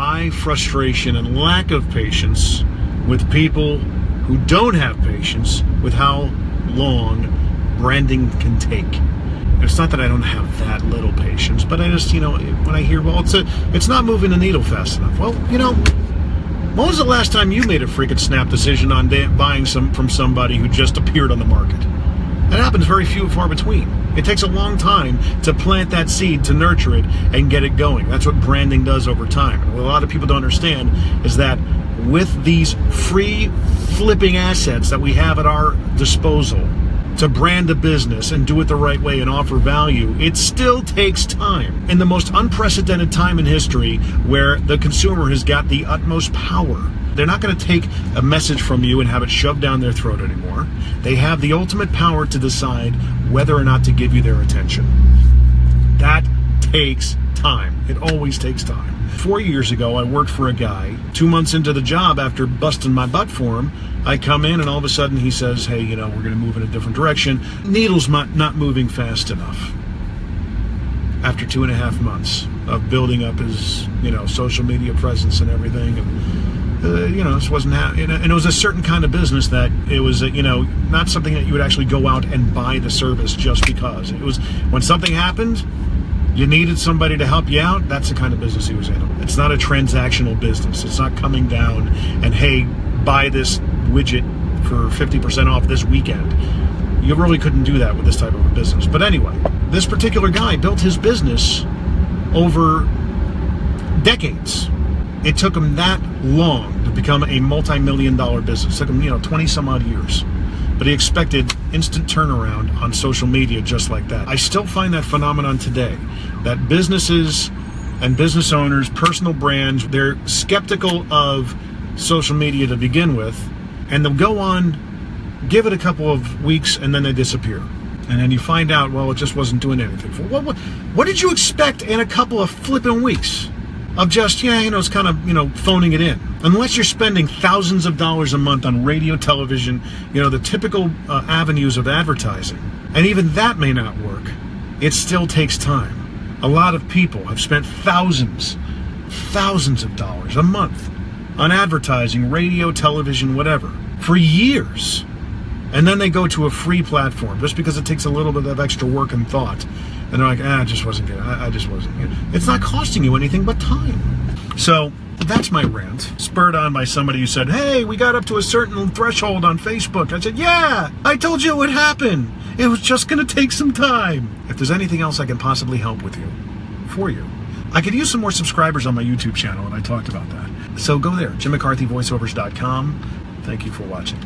my frustration and lack of patience with people who don't have patience with how long branding can take. It's not that I don't have that little patience, but I just, when I hear, well, it's not moving the needle fast enough. Well, when was the last time you made a freaking snap decision on buying from somebody who just appeared on the market? That happens very few and far between. It takes a long time to plant that seed, to nurture it, and get it going. That's what branding does over time. And what a lot of people don't understand is that with these free flipping assets that we have at our disposal to brand a business and do it the right way and offer value, it still takes time. In the most unprecedented time in history, where the consumer has got the utmost power, they're not going to take a message from you and have it shoved down their throat anymore. They have the ultimate power to decide whether or not to give you their attention. That takes time. It always takes time. 4 years ago, I worked for a guy. 2 months into the job, after busting my butt for him, I come in and all of a sudden he says, hey, we're going to move in a different direction. Needle's not moving fast enough. After 2.5 months of building up his, social media presence and everything, and this wasn't happening. And it was a certain kind of business that it was, not something that you would actually go out and buy the service just because. It was when something happened, you needed somebody to help you out. That's the kind of business he was in. It's not a transactional business. It's not coming down and, hey, buy this widget for 50% off this weekend. You really couldn't do that with this type of a business. But anyway, this particular guy built his business over decades. It took him that long to become a multi-million-dollar business. It took him, 20 some odd years. But he expected instant turnaround on social media just like that. I still find that phenomenon today, that businesses and business owners, personal brands, they're skeptical of social media to begin with, and they'll go on, give it a couple of weeks, and then they disappear. And then you find out, well, it just wasn't doing anything. What did you expect in a couple of flipping weeks of just, it's kind of, phoning it in? Unless you're spending thousands of dollars a month on radio, television, the typical avenues of advertising. And even that may not work. It still takes time. A lot of people have spent thousands of dollars a month on advertising, radio, television, whatever, for years. And then they go to a free platform just because it takes a little bit of extra work and thought. And they're like, it just wasn't good. I just wasn't good. It's not costing you anything but time. So that's my rant, spurred on by somebody who said, hey, we got up to a certain threshold on Facebook. I said, yeah, I told you it would happen. It was just going to take some time. If there's anything else I can possibly help with for you, I could use some more subscribers on my YouTube channel, and I talked about that. So go there, jimmccarthyvoiceovers.com. Thank you for watching.